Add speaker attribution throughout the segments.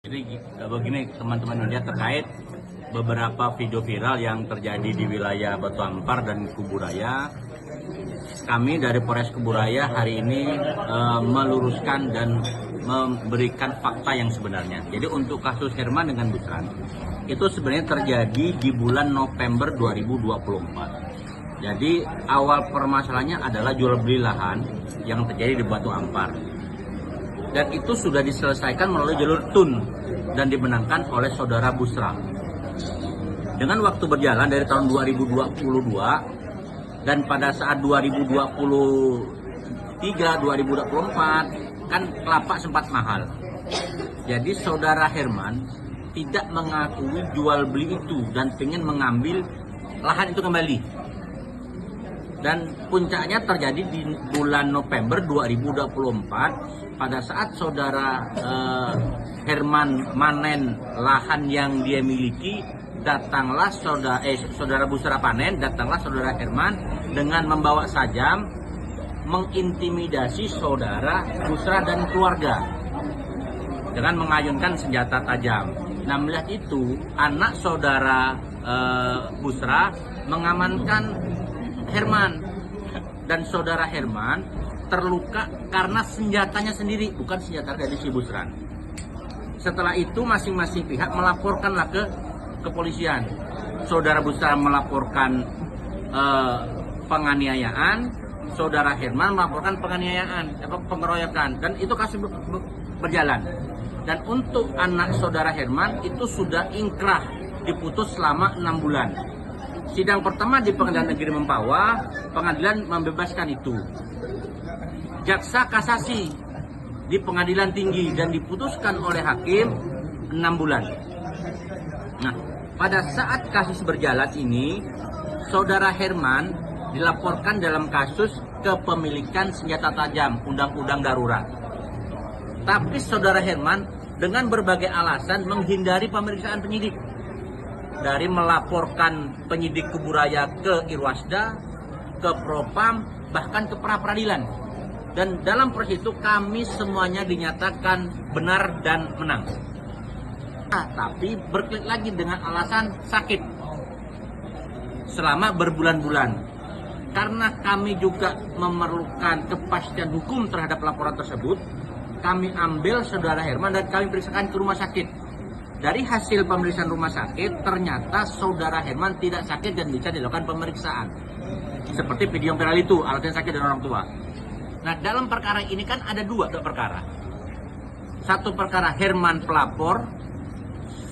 Speaker 1: Jadi begini teman-teman media terkait beberapa video viral yang terjadi di wilayah Batu Ampar dan Kuburaya. Kami dari Polres Kuburaya hari ini meluruskan dan memberikan fakta yang sebenarnya. Jadi untuk kasus Herman dengan Busran itu sebenarnya terjadi di bulan November 2024. Jadi awal permasalahannya adalah jual beli lahan yang terjadi di Batu Ampar. Dan itu sudah diselesaikan melalui jalur TUN dan dimenangkan oleh saudara Busra. Dengan waktu berjalan dari tahun 2022 dan pada saat 2023-2024 kan kelapa sempat mahal. Jadi saudara Herman tidak mengakui jual beli itu dan ingin mengambil lahan itu kembali. Dan puncaknya terjadi di bulan November 2024 pada saat saudara Herman manen lahan yang dia miliki, datanglah saudara Busra panen, datanglah saudara Herman dengan membawa sajam mengintimidasi saudara Busra dan keluarga dengan mengayunkan senjata tajam. Nah, melihat itu anak saudara Busra mengamankan Herman dan saudara Herman terluka karena senjatanya sendiri, bukan senjata dari si Busran. Setelah itu masing-masing pihak melaporkanlah ke kepolisian. Saudara Busran melaporkan penganiayaan, saudara Herman melaporkan pengeroyokan, dan itu kasus berjalan. Dan untuk anak saudara Herman itu sudah ingkrah, diputus selama 6 bulan. Sidang pertama di Pengadilan Negeri Mempawah, pengadilan membebaskan itu. Jaksa kasasi di Pengadilan Tinggi dan diputuskan oleh hakim 6 bulan. Nah, pada saat kasus berjalan ini, saudara Herman dilaporkan dalam kasus kepemilikan senjata tajam, undang-undang darurat. Tapi saudara Herman dengan berbagai alasan menghindari pemeriksaan penyidik. Dari melaporkan penyidik Kuburaya ke Irwasda, ke Propam, bahkan ke pra-peradilan. Dan dalam proses itu kami semuanya dinyatakan benar dan menang. Tapi berkelit lagi dengan alasan sakit selama berbulan-bulan. Karena kami juga memerlukan kepastian hukum terhadap laporan tersebut, kami ambil saudara Herman dan kami periksakan ke rumah sakit. Dari hasil pemeriksaan rumah sakit, ternyata saudara Herman tidak sakit dan bisa dilakukan pemeriksaan. Seperti video yang viral itu, alatnya sakit dan orang tua. Nah, dalam perkara ini kan ada dua perkara. Satu perkara Herman pelapor,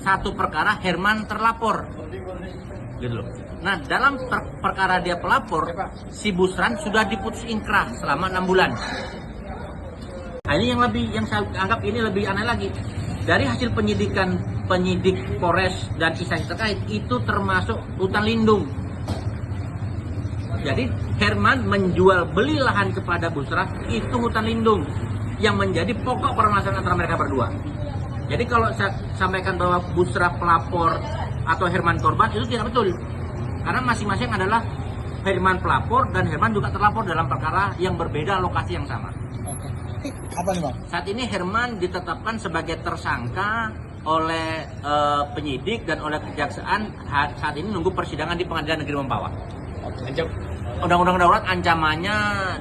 Speaker 1: satu perkara Herman terlapor. Gitu loh. Nah, dalam perkara dia pelapor, si Busran sudah diputus ingkrah selama 6 bulan. Nah, ini yang saya anggap ini lebih aneh lagi. Dari hasil penyidik Polres dan instansi terkait itu termasuk hutan lindung. Jadi Herman menjual beli lahan kepada Busra itu hutan lindung yang menjadi pokok permasalahan antara mereka berdua. Jadi kalau saya sampaikan bahwa Busra pelapor atau Herman korban itu tidak betul. Karena masing-masing adalah Herman pelapor dan Herman juga terlapor dalam perkara yang berbeda lokasi yang sama.
Speaker 2: Apa nih Bang?
Speaker 1: Saat ini Herman ditetapkan sebagai tersangka oleh penyidik dan oleh kejaksaan. Saat ini nunggu persidangan di Pengadilan Negeri Mempawah. Undang-undang darurat ancamannya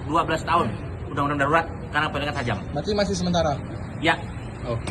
Speaker 1: 12 tahun. Undang-undang darurat karena penegakan tajam.
Speaker 2: Berarti masih sementara?
Speaker 1: Ya.
Speaker 2: Oke.